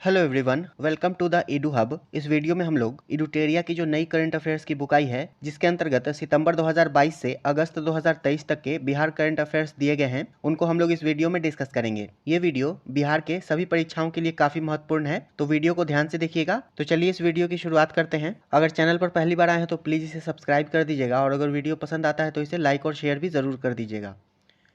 Hello everyone, welcome to the edu hub. इस video में हम लोग इडुटेरिया की जो नई करंट अफेयर्स की बुक आई है, जिसके अंतर्गत सितंबर 2022 से अगस्त 2023 तक के बिहार करंट अफेयर्स दिए गए हैं, उनको हम लोग इस वीडियो में डिस्कस करेंगे। ये वीडियो बिहार के सभी परीक्षाओं के लिए काफी महत्वपूर्ण है, तो वीडियो को ध्यान से देखिएगा। तो चलिए इस वीडियो की शुरुआत करते हैं। अगर चैनल पर पहली बार आए हैं तो प्लीज इसे सब्सक्राइब कर दीजिएगा, और अगर वीडियो पसंद आता है तो इसे लाइक और शेयर भी जरूर कर दीजिएगा।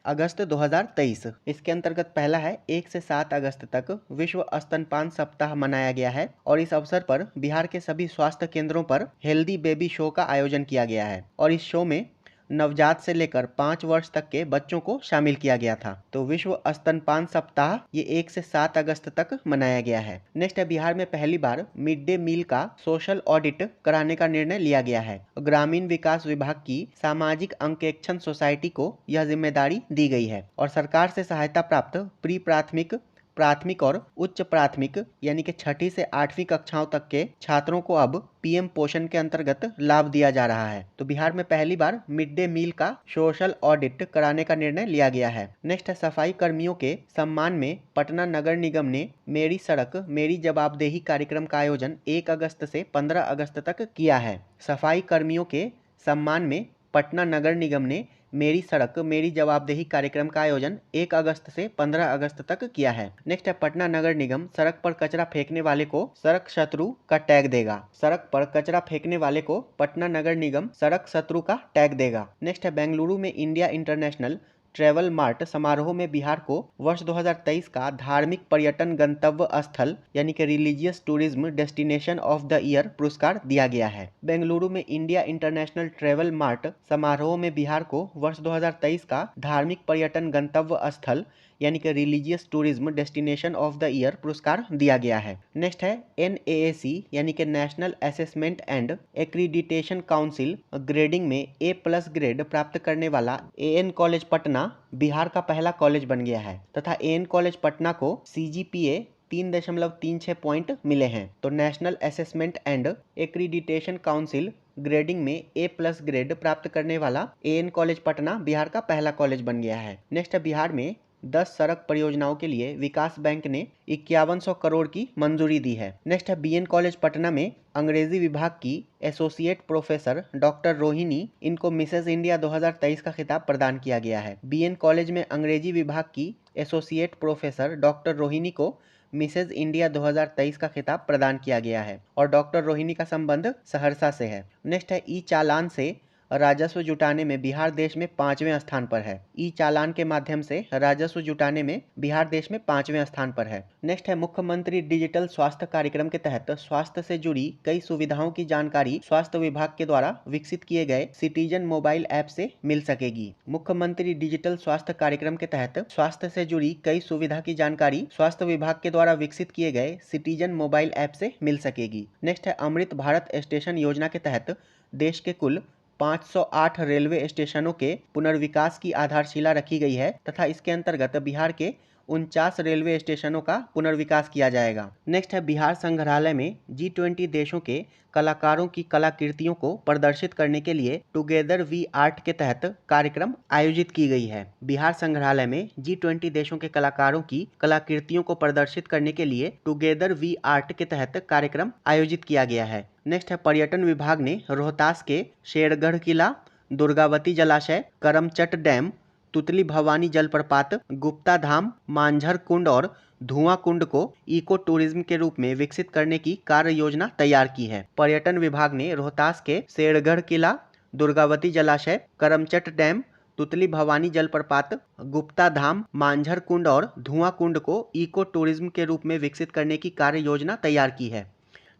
अगस्त 2023, इसके अंतर्गत पहला है 1 से 7 अगस्त तक विश्व स्तनपान सप्ताह मनाया गया है, और इस अवसर पर बिहार के सभी स्वास्थ्य केंद्रों पर हेल्दी बेबी शो का आयोजन किया गया है, और इस शो में नवजात से लेकर 5 वर्ष तक के बच्चों को शामिल किया गया था। तो विश्व स्तनपान सप्ताह ये 1 से 7 अगस्त तक मनाया गया है। नेक्स्ट है, बिहार में पहली बार मिड डे मील का सोशल ऑडिट कराने का निर्णय लिया गया है। ग्रामीण विकास विभाग की सामाजिक अंकेक्षण सोसाइटी को यह जिम्मेदारी दी गई है, और सरकार से सहायता प्राप्त प्री प्राथमिक, प्राथमिक और उच्च प्राथमिक यानी कि 6ठी से 8वीं कक्षाओं तक के छात्रों को अब पीएम पोषण के अंतर्गत लाभ दिया जा रहा है। तो बिहार में पहली बार मिड डे मील का सोशल ऑडिट कराने का निर्णय लिया गया है। नेक्स्ट है, सफाई कर्मियों के सम्मान में पटना नगर निगम ने मेरी सड़क मेरी जवाबदेही कार्यक्रम का आयोजन 1 अगस्त से 15 अगस्त तक किया है। सफाई कर्मियों के सम्मान में पटना नगर निगम ने मेरी सड़क मेरी जवाबदेही कार्यक्रम का आयोजन 1 अगस्त से 15 अगस्त तक किया है। नेक्स्ट है, पटना नगर निगम सड़क पर कचरा फेंकने वाले को सड़क शत्रु का टैग देगा। सड़क पर कचरा फेंकने वाले को पटना नगर निगम सड़क शत्रु का टैग देगा। नेक्स्ट है, बेंगलुरु में इंडिया इंटरनेशनल ट्रेवल मार्ट समारोह में बिहार को वर्ष 2023 का धार्मिक पर्यटन गंतव्य स्थल यानी कि religious tourism destination of the year पुरस्कार दिया गया है। बेंगलुरु में इंडिया इंटरनेशनल ट्रेवल मार्ट समारोह में बिहार को वर्ष 2023 का धार्मिक पर्यटन गंतव्य स्थल यानी कि religious tourism destination of the year पुरस्कार दिया गया है। नेक्स्ट है, NAAC यानी कि national assessment and accreditation council grading में A+ ग्रेड प्राप्त करने वाला AN कॉलेज पटना बिहार का पहला कॉलेज बन गया है, तथा AN कॉलेज पटना को CGPA 3.36 पॉइंट मिले हैं। तो national assessment and accreditation council grading में A+ ग्रेड प्राप्त करने वाला AN कॉलेज पटना बिहार का पहला कॉलेज बन गया है। नेक्स्ट है, बिहार में 10 सड़क परियोजनाओं के लिए विकास बैंक ने 5100 करोड़ की मंजूरी दी है। नेक्स्ट है, BN कॉलेज पटना में अंग्रेजी विभाग की एसोसिएट प्रोफेसर डॉक्टर रोहिणी, इनको मिसेज इंडिया 2023 का खिताब प्रदान किया गया है। BN कॉलेज में अंग्रेजी विभाग की एसोसिएट प्रोफेसर डॉक्टर रोहिणी को मिसेज इंडिया 2023 का खिताब प्रदान किया गया है, और डॉक्टर रोहिणी का संबंध सहरसा से है। नेक्स्ट है, ई चालान से राजस्व जुटाने में बिहार देश में 5वें स्थान पर है। ई चालान के माध्यम से राजस्व जुटाने में बिहार देश में 5वें स्थान पर है। नेक्स्ट है, मुख्यमंत्री डिजिटल स्वास्थ्य कार्यक्रम के तहत स्वास्थ्य से जुड़ी कई सुविधाओं की जानकारी स्वास्थ्य विभाग के द्वारा विकसित किए गए सिटीजन मोबाइल ऐप से मिल सकेगी। मुख्यमंत्री डिजिटल स्वास्थ्य कार्यक्रम के तहत स्वास्थ्य से जुड़ी कई सुविधा की जानकारी स्वास्थ्य विभाग के द्वारा विकसित किए गए सिटीजन मोबाइल ऐप से मिल सकेगी। नेक्स्ट है, अमृत भारत स्टेशन योजना के तहत देश के कुल 508 रेलवे स्टेशनों के पुनर्विकास की आधारशिला रखी गई है, तथा इसके अंतर्गत बिहार के 49 रेलवे स्टेशनों का पुनर्विकास किया जाएगा। नेक्स्ट है, बिहार संग्रहालय में G20 देशों के कलाकारों की कलाकृतियों को प्रदर्शित करने के लिए टुगेदर वी आर्ट के तहत कार्यक्रम आयोजित की गई है। बिहार संग्रहालय में G20 देशों के कलाकारों की कलाकृतियों को प्रदर्शित करने के लिए टुगेदर वी आर्ट के तहत कार्यक्रम आयोजित किया गया है। नेक्स्ट है, पर्यटन विभाग ने रोहतास के शेरगढ़ किला, दुर्गावती जलाशय, करमचट डैम, तुतली भवानी जलप्रपात, गुप्ता धाम, मांझर कुंड और धुआं कुंड को इको टूरिज्म के रूप में विकसित करने की कार्य योजना तैयार की है। पर्यटन विभाग ने रोहतास के शेरगढ़ किला, दुर्गावती जलाशय, करमचट डैम, तुतली भवानी जलप्रपात, गुप्ता धाम, मांझर कुंड और धुआं कुंड को इको टूरिज्म के रूप में विकसित करने की कार्य योजना तैयार की है।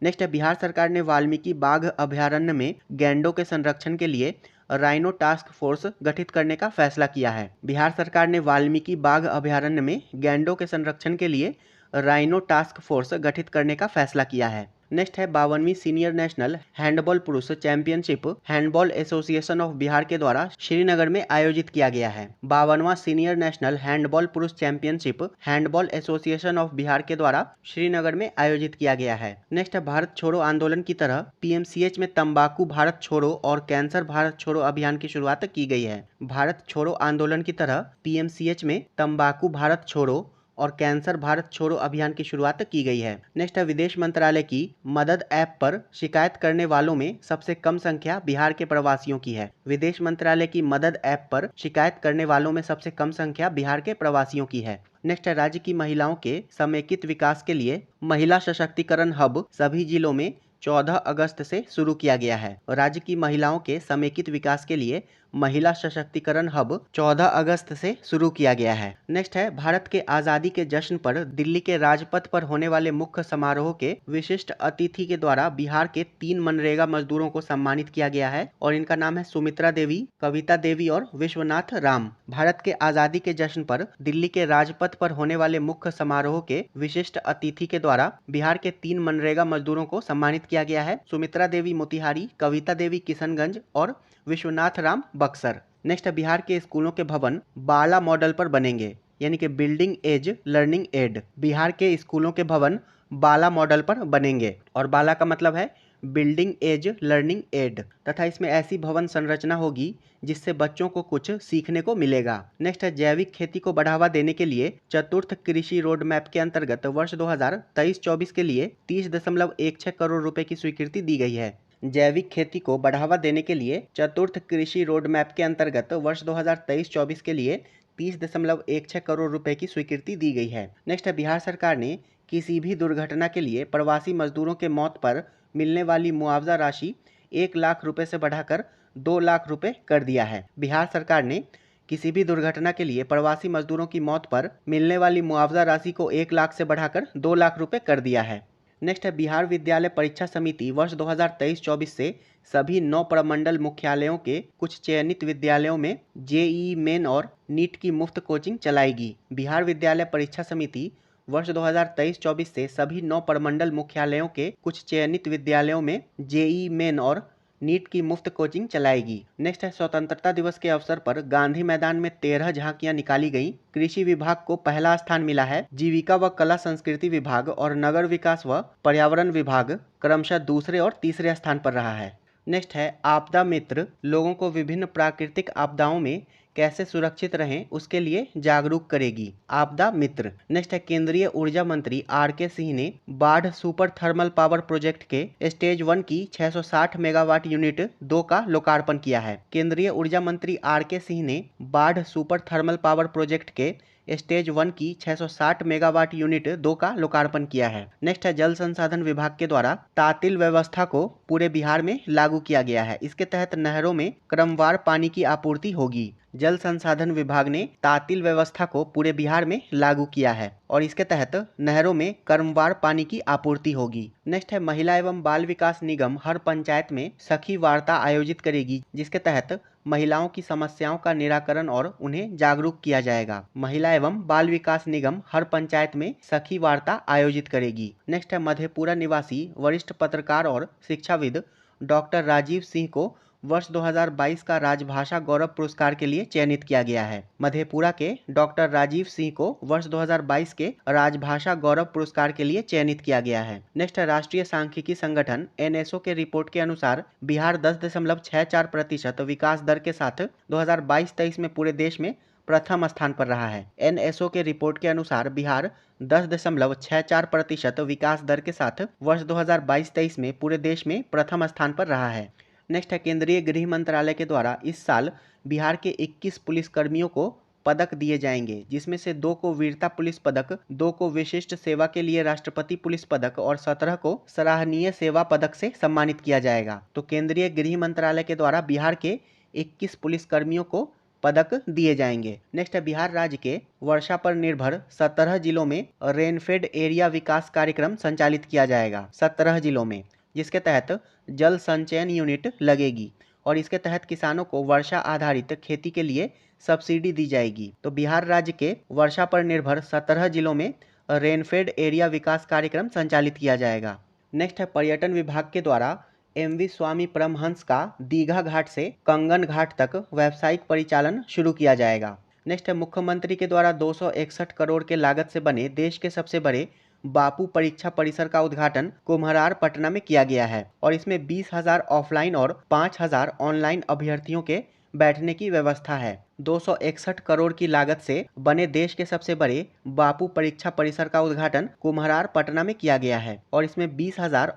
नेक्स्ट है, बिहार सरकार ने वाल्मीकि बाघ अभयारण्य में गैंडों के संरक्षण के लिए राइनो टास्क फोर्स गठित करने का फैसला किया है। बिहार सरकार ने वाल्मीकि बाघ अभयारण्य में गैंडों के संरक्षण के लिए राइनो टास्क फोर्स गठित करने का फैसला किया है। नेक्स्ट है, 52वीं सीनियर नेशनल हैंडबॉल पुरुष championship handball association of Bihar के द्वारा श्रीनगर में आयोजित किया गया है। 52वां सीनियर नेशनल हैंडबॉल पुरुष championship handball association of Bihar के द्वारा श्रीनगर में आयोजित किया गया है। नेक्स्ट है, भारत छोड़ो आंदोलन की तरह PMCH में तंबाकू भारत छोड़ो और कैंसर भारत छोड़ो अभियान की शुरुआत की गई है। भारत छोड़ो आंदोलन की तरह PMCH में तंबाकू भारत छोड़ो और कैंसर भारत छोड़ो अभियान की शुरुआत की गई है। नेक्स्ट है विदेश मंत्रालय की मदद ऐप पर शिकायत करने वालों में सबसे कम संख्या बिहार के प्रवासियों की है। विदेश मंत्रालय की मदद ऐप पर शिकायत करने वालों में सबसे कम संख्या बिहार के प्रवासियों की है। नेक्स्ट है राज्य की महिलाओं के समेकित विकास के लिए महिला सशक्तिकरण हब सभी जिलों में 14 अगस्त से शुरू किया गया है। राज्य की महिलाओं के समेकित विकास के लिए महिला सशक्तिकरण हब 14 अगस्त से शुरू किया गया है। नेक्स्ट है भारत के आज़ादी के जश्न पर दिल्ली के राजपथ पर होने वाले मुख्य समारोह के विशिष्ट अतिथि के द्वारा बिहार के 3 मनरेगा मजदूरों को सम्मानित किया गया है और इनका नाम है सुमित्रा देवी, कविता देवी और विश्वनाथ राम। भारत के आज़ादी के जश्न पर दिल्ली के राजपथ पर होने वाले मुख्य समारोह के विशिष्ट अतिथि के द्वारा बिहार के 3 मनरेगा मजदूरों को सम्मानित किया गया है। सुमित्रा देवी मोतिहारी, कविता देवी किशनगंज और विश्वनाथ राम बक्सर। नेक्स्ट बिहार के स्कूलों के भवन बाला मॉडल पर बनेंगे, यानी कि building as learning aid. Bihar के स्कूलों के भवन बाला मॉडल पर बनेंगे और बाला का मतलब है बिल्डिंग एज लर्निंग एड, तथा इसमें ऐसी भवन संरचना होगी जिससे बच्चों को कुछ सीखने को मिलेगा। नेक्स्ट है जैविक खेती को बढ़ावा देने के लिए चतुर्थ कृषि रोड मैप के अंतर्गत वर्ष 2023-24 के लिए 30.16 करोड़ रुपए की स्वीकृति दी गई है। जैविक खेती को बढ़ावा देने के लिए चतुर्थ कृषि रोड मैप के अंतर्गत वर्ष 2023-24 के लिए 30.16 करोड़ रुपए की स्वीकृति दी गई है। नेक्स्ट है बिहार सरकार ने किसी भी दुर्घटना के लिए प्रवासी मजदूरों के मौत पर मिलने वाली मुआवजा राशि 1 लाख रुपए से बढ़ाकर 2 लाख रुपए कर दिया है। बिहार सरकार ने किसी भी दुर्घटना के लिए प्रवासी मजदूरों की मौत पर मिलने वाली मुआवजा राशि को 1 लाख से बढ़ाकर 2 लाख रुपए कर दिया है। नेक्स्ट है बिहार विद्यालय परीक्षा समिति वर्ष 2023-24 से सभी 9 प्रमंडल मुख्यालयों के कुछ चयनित विद्यालयों में जेईई मेन और नीट की मुफ्त कोचिंग चलाएगी। बिहार विद्यालय परीक्षा समिति वर्ष 2023-24 से सभी 9 प्रमंडल मुख्यालयों के कुछ चयनित विद्यालयों में जेईई मेन और नीट की मुफ्त कोचिंग चलाएगी। नेक्स्ट है स्वतंत्रता दिवस के अवसर पर गांधी मैदान में 13 झांकियां निकाली गई। कृषि विभाग को पहला स्थान मिला है। जीविका व कला संस्कृति विभाग और नगर विकास व पर्यावरण विभाग क्रमशः दूसरे और तीसरे स्थान पर रहा है। नेक्स्ट है आपदा मित्र लोगों को विभिन्न प्राकृतिक आपदाओं में कैसे सुरक्षित रहें उसके लिए जागरूक करेगी। आपदा मित्र। नेक्स्ट है केंद्रीय ऊर्जा मंत्री आर.के. सिंह ने बाढ़ सुपर थर्मल पावर प्रोजेक्ट के स्टेज 1 की 660 मेगावाट यूनिट 2 का लोकार्पण किया है। केंद्रीय ऊर्जा मंत्री आर.के. सिंह ने बाढ़ सुपर थर्मल पावर प्रोजेक्ट के स्टेज 1 की 660 मेगावाट यूनिट 2 का लोकार्पण किया है। नेक्स्ट है जल संसाधन विभाग के द्वारा तातिल व्यवस्था को पूरे बिहार में लागू किया गया है। इसके तहत नहरों में क्रमवार पानी की आपूर्ति होगी। जल संसाधन विभाग ने तातिल व्यवस्था को पूरे बिहार में लागू किया है और इसके तहत नहरों में क्रमवार पानी की आपूर्ति होगी। नेक्स्ट है महिला एवं बाल विकास निगम हर पंचायत में सखी वार्ता आयोजित करेगी, जिसके तहत महिलाओं की समस्याओं का निराकरण और उन्हें जागरूक किया जाएगा। महिला एवं बाल विकास निगम हर पंचायत में सखी वार्ता आयोजित करेगी। नेक्स्ट है मधेपुरा निवासी वरिष्ठ पत्रकार और शिक्षाविद डॉक्टर राजीव सिंह को वर्ष 2022 का राजभाषा गौरव पुरस्कार के लिए चयनित किया गया है। मधेपुरा के डॉक्टर राजीव सिंह को वर्ष 2022 के राजभाषा गौरव पुरस्कार के लिए चयनित किया गया है। नेक्स्ट राष्ट्रीय सांख्यिकी संगठन एनएसओ के रिपोर्ट के अनुसार बिहार 10.64% विकास दर के साथ 2022-23 में पूरे देश में प्रथम स्थान पर रहा है। एनएसओ के रिपोर्ट के अनुसार बिहार 10.64% विकास दर के साथ वर्ष 2022-23 में पूरे देश में प्रथम स्थान पर रहा है। नेक्स्ट है केंद्रीय गृह मंत्रालय के द्वारा इस साल बिहार के 21 पुलिसकर्मियों को पदक दिए जाएंगे, जिसमें से 2 को वीरता पुलिस पदक, 2 को विशिष्ट सेवा के लिए राष्ट्रपति पुलिस पदक और 17 को सराहनीय सेवा पदक से सम्मानित किया जाएगा। तो केंद्रीय गृह मंत्रालय के द्वारा बिहार के 21 पुलिसकर्मियों को पदक दिए जाएंगे। नेक्स्ट है बिहार राज्य के वर्षा पर निर्भर 17 जिलों में रेनफेड एरिया विकास कार्यक्रम संचालित किया जाएगा। 17 जिलों में, जिसके तहत जल संचयन यूनिट लगेगी और इसके तहत किसानों को वर्षा आधारित खेती के लिए सब्सिडी दी जाएगी। तो बिहार राज्य के वर्षा पर निर्भर 17 जिलों में रेनफेड एरिया विकास कार्यक्रम संचालित किया जाएगा। नेक्स्ट है पर्यटन विभाग के द्वारा एमवी स्वामी परमहंस का दीघा घाट से कंगन घाट तक व्यावसायिक परिचालन शुरू किया जाएगा। नेक्स्ट है मुख्यमंत्री के द्वारा 261 करोड़ के लागत से बने देश के सबसे बड़े बापू परीक्षा परिसर का उद्घाटन कुम्हरार पटना में किया गया है और इसमें 20,000 ऑफलाइन और 5,000 ऑनलाइन अभ्यर्थियों के बैठने की व्यवस्था है। 261 करोड़ की लागत से बने देश के सबसे बड़े बापू परीक्षा परिसर का उद्घाटन कुम्हरार पटना में किया गया है और इसमें 20,000